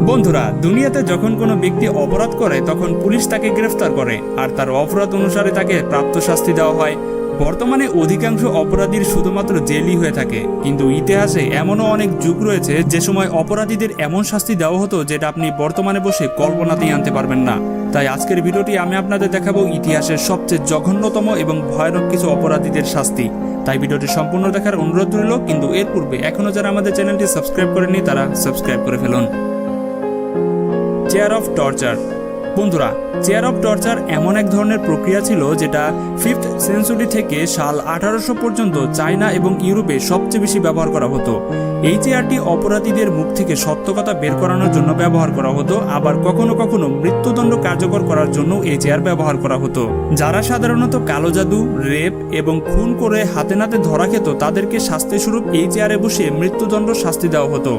বন্ধুরা, দুনিয়াতে যখন কোনো ব্যক্তি অপরাধ করে তখন পুলিশ তাকে গ্রেফতার করে আর তার অপরাধ অনুসারে তাকে প্রাপ্ত শাস্তি দেওয়া হয়। বর্তমানে অধিকাংশ অপরাধীর শুধুমাত্র জেলই হয়ে থাকে, কিন্তু ইতিহাসে এমনও অনেক যুগ রয়েছে যে সময় অপরাধীদের এমন শাস্তি দেওয়া হতো যেটা আপনি বর্তমানে বসে কল্পনাতেই আনতে পারবেন না। তাই আজকের ভিডিওটি আমি আপনাদের দেখাবো ইতিহাসের সবচেয়ে জঘন্যতম এবং ভয়ানক কিছু অপরাধীদের শাস্তি। তাই ভিডিওটি সম্পূর্ণ দেখার অনুরোধ রইল, কিন্তু এর পূর্বে এখনও যারা আমাদের চ্যানেলটি সাবস্ক্রাইব করেনি তারা সাবস্ক্রাইব করে ফেলুন। Chair of torture. বন্ধুরা, চেয়ার অফ টর্চার এমন এক ধরনের প্রক্রিয়া ছিল যেটা 5th সেঞ্চুরি থেকে সাল 1800 পর্যন্ত চায়না এবং ইউরোপে সবচেয়ে বেশি ব্যবহার করা হতো। এই চেয়ারটি অপরাধীদের মুখ থেকে সত্য কথা বের করানোর জন্য ব্যবহার করা হতো, আবার কখনো কখনো মৃত্যুদণ্ড কার্যকর করার জন্য এই চেয়ার ব্যবহার করা হতো। যারা সাধারণত কালো জাদু, রেপ এবং খুন করে হাতে নাতে ধরা খেত তাদেরকে শাস্তিস্বরূপ এই চেয়ারে বসে মৃত্যুদণ্ড শাস্তি দেওয়া হতো।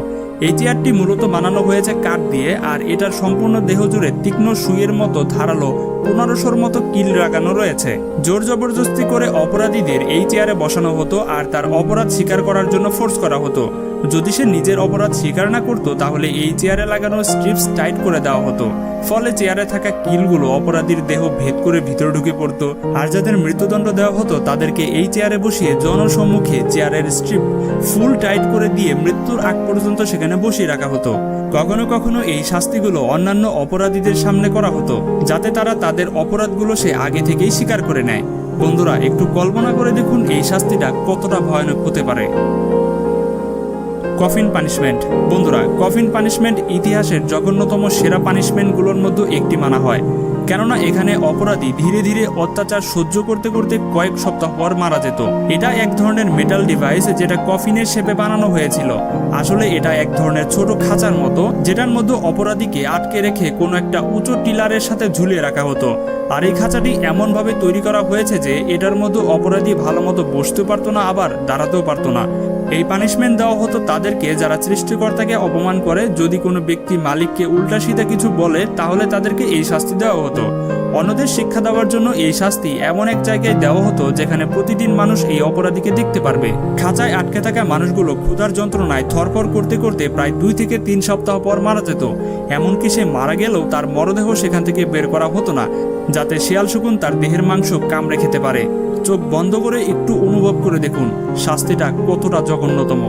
এই চেয়ারটি মূলত বানানো হয়েছে কাঠ দিয়ে, আর এটার সম্পূর্ণ দেহ জুড়ে তীক্ষ্ণ সুইয়ের মতো ধারালো 1500-র মতো কিল লাগানো রয়েছে। জোর জবরদস্তি করে অপরাধীদের এই চেয়ারে বসানো হতো আর তার অপরাধ স্বীকার করার জন্য ফোর্স করা হতো। যদি সে নিজের অপরাধ স্বীকার না করত তাহলে এই চেয়ারে লাগানো স্ট্রিপস টাইট করে দেওয়া হতো, ফলে চেয়ারে থাকা কিলগুলো অপরাধীর দেহ ভেদ করে ভিতরে ঢুকে পড়তো। আর যাদের মৃত্যুদণ্ড দেওয়া হতো তাদেরকে এই চেয়ারে বসিয়ে জনসম্মুখে চেয়ারের স্ট্রিপ ফুল টাইট করে দিয়ে মৃত্যুর আগ পর্যন্ত সেখানে বসিয়ে রাখা হতো। কখনো কখনো এই শাস্তিগুলো অন্যান্য অপরাধীদের সামনে করা হতো, যাতে তারা তাদের অপরাধগুলো সে আগে থেকেই স্বীকার করে নেয়। বন্ধুরা, একটু কল্পনা করে দেখুন এই শাস্তিটা কতটা ভয়ানক হতে পারে। Coffin punishment. বন্ধুরা, কফিন পানিশমেন্ট ইতিহাসের জঘন্যতম সেরা পানিশমেন্টগুলোর মধ্যে একটি মানা হয়, কেননা এখানে অপরাধী ধীরে ধীরে অত্যাচার সহ্য করতে করতে কয়েক সপ্তাহ পর মারা যেত। এটা এক ধরনের মেটাল ডিভাইস যেটা কফিনের শেপে বানানো হয়েছিল। আসলে এটা এক ধরনের ছোট খাঁচার মতো, যেটার মধ্যে অপরাধীকে আটকে রেখে কোনো একটা উঁচু টিলারের সাথে ঝুলিয়ে রাখা হতো। আর এই খাঁচাটি এমনভাবে তৈরি করা হয়েছে যে এটার মধ্যে অপরাধী ভালো মতো বসতে পারতো না, আবার দাঁড়াতেও পারতো না। এই পানিশমেন্ট দেওয়া হতো তাদেরকে যারা সৃষ্টিকর্তাকে অপমান করে। যদি কোনো ব্যক্তি মালিককে উল্টা সিধা কিছু বলে তাহলে তাদেরকে এই শাস্তি দেওয়া হতো। অন্যদের শিক্ষা দেওয়ার জন্য এই শাস্তি এমন এক জায়গায় দেওয়া হতো যেখানে প্রতিদিন মানুষ এই অপরাধীকে দেখতে পারবে। খাঁচায় আটকে থাকা মানুষগুলো ক্ষুধার যন্ত্রণায় থরফর করতে করতে প্রায় 2 থেকে 3 সপ্তাহ পর মারা যেত। এমনকি সে মারা গেলেও তার মরদেহ সেখান থেকে বের করা হতো না, যাতে শিয়াল শকুন তার দেহের মাংস কামড়ে খেতে পারে। চোখ বন্ধ করে একটু অনুভব করে দেখুন শাস্তিটা কতটা জঘন্যতম।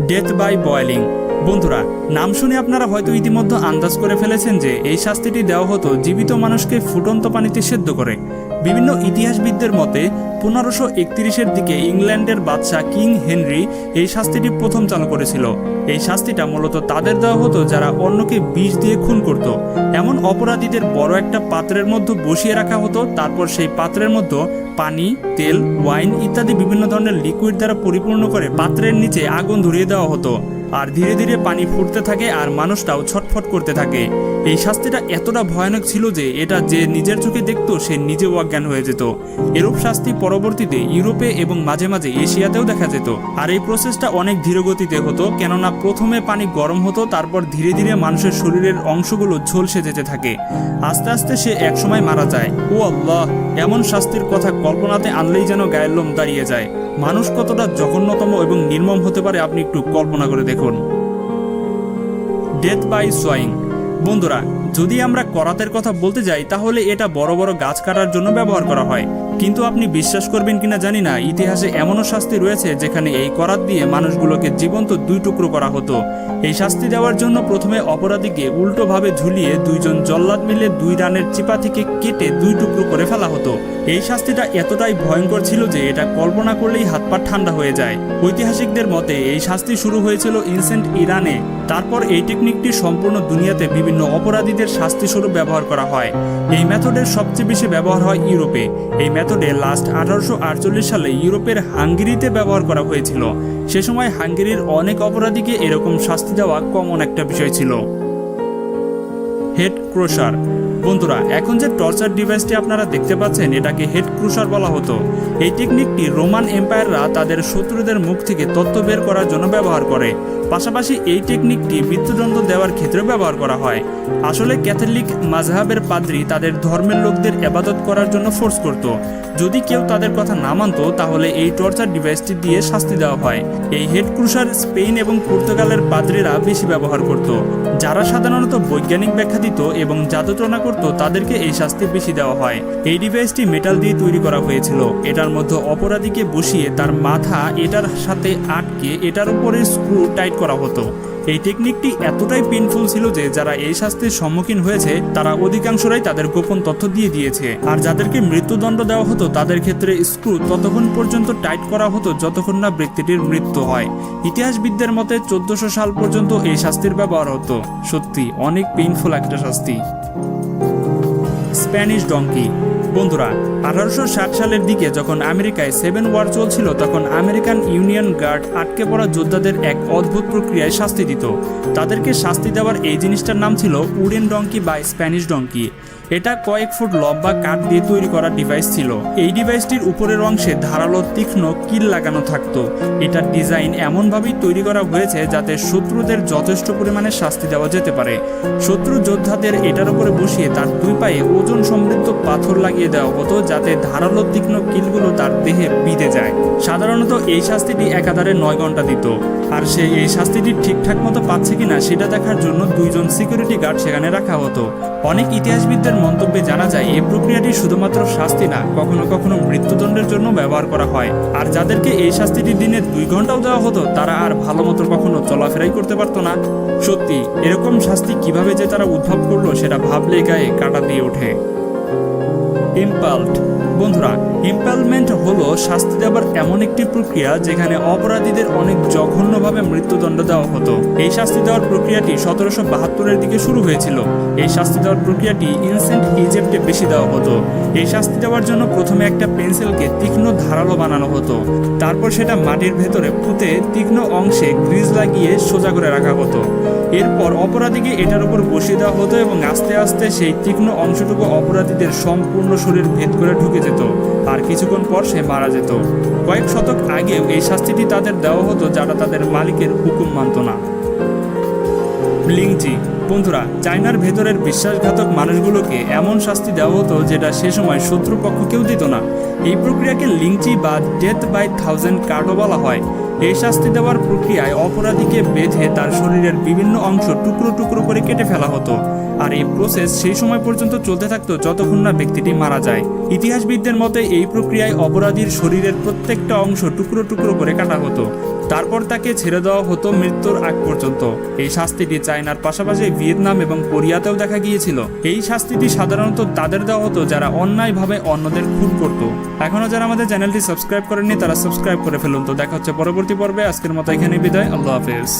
Death by boiling. বন্ধুরা, নাম শুনে আপনারা হয়তো ইতিমধ্যে আন্দাজ করে ফেলেছেন যে এই শাস্তিটি দেওয়া হতো জীবিত মানুষকে ফুটন্ত পানিতে সেদ্ধ করে। বিভিন্ন ইতিহাসবিদদের মতে 1531-এর দিকে ইংল্যান্ডের বাদশাহ কিং হেনরি এই শাস্তিটি প্রথম চালু করেছিল। এই শাস্তিটা মূলত তাদের দেওয়া হতো যারা অন্যকে বিষ দিয়ে খুন করত। এমন অপরাধীদের বড় একটা পাত্রের মধ্যে বসিয়ে রাখা হতো, তারপর সেই পাত্রের মধ্যে পানি, তেল, ওয়াইন ইত্যাদি বিভিন্ন ধরনের লিকুইড দ্বারা পরিপূর্ণ করে পাত্রের নিচে আগুন ধরিয়ে দেওয়া হতো। আর ধীরে ধীরে পানি ফুটতে থাকে আর মানুষটাও ছটফট করতে থাকে। এই শাস্তিটা এতটা ভয়ানক ছিল যে এটা যে নিজের চোখে দেখত সে নিজেও অজ্ঞান হয়ে যেত। এরূপ শাস্তি পরবর্তীতে ইউরোপে এবং মাঝে মাঝে এশিয়াতেও দেখা যেত। আর এই প্রসেসটা অনেক ধীরগতিতে হতো, কেননা প্রথমে পানি গরম হতো, তারপর ধীরে ধীরে মানুষের শরীরের অংশগুলো ঝলসে যেতে থাকে। আস্তে আস্তে সে একসময় মারা যায়। ও আল্লাহ, এমন শাস্তির কথা কল্পনাতে আনলেই যেন গায়ের লোম দাঁড়িয়ে যায়। মানুষ কতটা জঘন্যতম এবং নির্মম হতে পারে আপনি একটু কল্পনা করে দেখুন। Death by sawing. বন্ধুরা, যদি আমরা করাতের কথা বলতে যাই তাহলে এটা বড় বড় গাছ কাটার জন্য ব্যবহার করা হয়, কিন্তু আপনি বিশ্বাস করবেন কিনা জানি না, ইতিহাসে এমনও শাস্তি রয়েছে যেখানে এই করাত দিয়ে মানুষগুলোকে জীবন্ত 2 টুকরো করা হতো। এই শাস্তি দেওয়ার জন্য প্রথমে অপরাধীকে উল্টোভাবে ঝুলিয়ে 2 জন জল্লাদ মিলে 2 রানের চিপা থেকে কেটে 2 টুকরো করে ফেলা হতো। এই শাস্তিটা এতটাই ভয়ঙ্কর ছিল যে এটা কল্পনা করলেই হাত পা ঠান্ডা হয়ে যায়। ঐতিহাসিকদের মতে এই শাস্তি শুরু হয়েছিল এনসেন্ট ইরানে, তারপর এই টেকনিকটি সম্পূর্ণ দুনিয়াতে বিভিন্ন অপরাধীদের শাস্তি স্বরূপ ব্যবহার করা হয়। এই মেথডের সবচেয়ে বেশি ব্যবহার হয় ইউরোপে। এই মেথডে লাস্ট 1848 সালে ইউরোপের হাঙ্গেরিতে ব্যবহার করা হয়েছিল। সে সময় হাঙ্গেরির অনেক অপরাধীকে এরকম শাস্তি দেওয়া কমন একটা বিষয় ছিল। হেড ক্রোশার। বন্ধুরা, এখন যে টর্চার ডিভাইসটি আপনারা দেখতে পাচ্ছেন এটাকে হেড ক্রুশার বলা হতো। এই টেকনিকটি রোমান এম্পায়াররা তাদের শত্রুদের মুখ থেকে তথ্য বের করার জন্য ব্যবহার করে। পাশাপাশি এই টেকনিকটি মৃত্যুদণ্ড দেওয়ার ক্ষেত্রে ব্যবহার করা হয়। আসলে ক্যাথলিক মাযহাবের পাদ্রী তাদের ধর্মের লোকদের ইবাদত করার জন্য ফোর্স করত। যদি কেউ তাদের কথা না মানত তাহলে এই টর্চার ডিভাইসটি দিয়ে শাস্তি দেওয়া হয়। এই হেড ক্রুশার স্পেন এবং পর্তুগালের পাদ্রীরা বেশি ব্যবহার করত। যারা সাধারণত বৈজ্ঞানিক ব্যাখ্যা দিত এবং জাদুটনা করত তাদেরকে এই শাস্তি বেশি দেওয়া হয়। এই ডিভাইসটি মেটাল দিয়ে তৈরি করা হয়েছিল। এটার মধ্যে অপরাধীকে বসিয়ে তার মাথা এটার সাথে আটকে এটার উপরে স্ক্রু টাইট করা হতো। এই টেকনিকটি এতটাই পেইনফুল ছিল যে যারা এই শাস্তির সম্মুখীন হয়েছে তারা অধিকাংশরাই তাদের গোপন তথ্য দিয়ে দিয়েছে। আর যাদেরকে মৃত্যুদণ্ড দেওয়া হতো তাদের ক্ষেত্রে স্ক্রু ততক্ষণ পর্যন্ত টাইট করা হতো যতক্ষণ না ব্যক্তিটির মৃত্যু হয়। ইতিহাসবিদদের মতে 1400 সাল পর্যন্ত এই শাস্তির ব্যবহার হতো। সত্যি অনেক পেইনফুল একটা শাস্তি। Spanish donkey. বন্ধুরা, 1860 সালের দিকে যখন আমেরিকায় 7 ওয়ার চলছিল তখন আমেরিকান ইউনিয়ন গার্ড আটকে পড়া যোদ্ধাদের এক অদ্ভুত প্রক্রিয়ায় শাস্তি দিত। তাদেরকে শাস্তি দেওয়ার এই জিনিসটার নাম ছিল উডেন ডঙ্কি বা স্প্যানিশ ডঙ্কি। এটা কয়েক ফুট লম্বা কাঠ দিয়ে তৈরি করা ডিভাইস ছিল। এই ডিভাইসটির উপরের অংশে ধারালো তীক্ষ্ণ কিল লাগানো থাকতো। এটার ডিজাইন এমনভাবেই তৈরি করা হয়েছে যাতে শত্রুদের যথেষ্ট পরিমাণে শাস্তি দেওয়া যেতে পারে। শত্রু যোদ্ধাদের এটার উপরে বসিয়ে তার দুই পায়ে ওজন সমৃদ্ধ পাথর লাগিয়ে দেওয়া হতো যাতে ধারালো তীক্ষ্ণ কিলগুলো তার দেহে বিঁধে যায়। সাধারণত এই শাস্তিটি একাধারে 9 ঘন্টা দিত। আর সে এই শাস্তিটি ঠিকঠাক মতো পাচ্ছে কিনা সেটা দেখার জন্য 2 জন সিকিউরিটি গার্ড সেখানে রাখা হতো। অনেক ইতিহাসবিদদের মন্তব্যে জানা যায় এই প্রক্রিয়াটি শুধুমাত্র শাস্তি না, কখনো কখনো মৃত্যুদণ্ডের জন্য ব্যবহার করা হয়। আর যাদেরকে এই শাস্তিটি দিনে 2 ঘন্টাও দেওয়া হতো তারা আর ভালো মতো কখনো চলাফেরাই করতে পারতো না। সত্যি এরকম শাস্তি কিভাবে যে তারা উদ্ভব করলো সেটা ভাবলে গায়ে কাঁটা দিয়ে ওঠে। ইম্পাল্ট। বন্ধুরা, ইম্পালমেন্ট হলো শাস্তি দেওয়ার এমন একটি প্রক্রিয়া যেখানে অপরাধীদের অনেক জঘন্যভাবে মৃত্যুদণ্ড দেওয়া হতো। এই শাস্তি দেওয়ার প্রক্রিয়াটি 1772-এর দিকে শুরু হয়েছিল। এই শাস্তি দেওয়ার প্রক্রিয়াটি এনসিয়েন্ট ইজিপ্টে বেশি দেওয়া হতো। এই শাস্তি দেওয়ার জন্য প্রথমে একটা পেন্সিলকে তীক্ষ্ণ ধারালো বানানো হতো। তারপর সেটা মাটির ভেতরে পুঁতে তীক্ষ্ণ অংশে গ্রিজ লাগিয়ে সোজা করে রাখা হতো। এরপর অপরাধীকে এটার উপর বসিয়ে দেওয়া হতো এবং আস্তে আস্তে সেই তীক্ষ্ণ অংশটুকু অপরাধীদের সম্পূর্ণ শরীর ভেদ করে ঢুকে যেত। আর কিছুক্ষণ পর সে মারা যেত। কয়েক শতক আগেও এই শাস্তিটি তাদের দেওয়া হতো যারা তাদের মালিকের হুকুম মানত না। লিংচি। বন্ধুরা, চায়নার ভেতরের বিশ্বাসঘাতক মানুষগুলোকে এমন শাস্তি দেওয়া হতো যেটা সে সময় শত্রুপক্ষ কেউ দিত না। এই প্রক্রিয়াকে লিংচি বা ডেথ বাই 1000 কার্ডও বলা হয়। এই শাস্তি দেওয়ার প্রক্রিয়ায় অপরাধীকে বেঁধে তার শরীরের বিভিন্ন অংশ টুকরো টুকরো করে কেটে ফেলা হতো। আর এই প্রসেস সেই সময় পর্যন্ত চলতে থাকতো যতক্ষণ না ব্যক্তিটি মারা যায়। ইতিহাসবিদদের মতে এই প্রক্রিয়ায় অপরাধীর শরীরের প্রত্যেকটা অংশ টুকরো টুকরো করে কাটা হতো। তারপর তাকে ছেড়ে দেওয়া হতো মৃত্যুর আগ পর্যন্ত। এই শাস্তিটি চায়নার পাশাপাশি ভিয়েতনাম এবং কোরিয়াতেও দেখা গিয়েছিল। এই শাস্তিটি সাধারণত তাদের দেওয়া হতো যারা অন্যায়ভাবে অন্যদের খুন করত। এখনো যারা আমাদের চ্যানেলটি সাবস্ক্রাইব করেননি তারা সাবস্ক্রাইব করে ফেলুন। তো দেখা হচ্ছে পরবর্তী পর্বে। আজকের মতো এখানে বিদায়। আল্লাহ হাফেজ।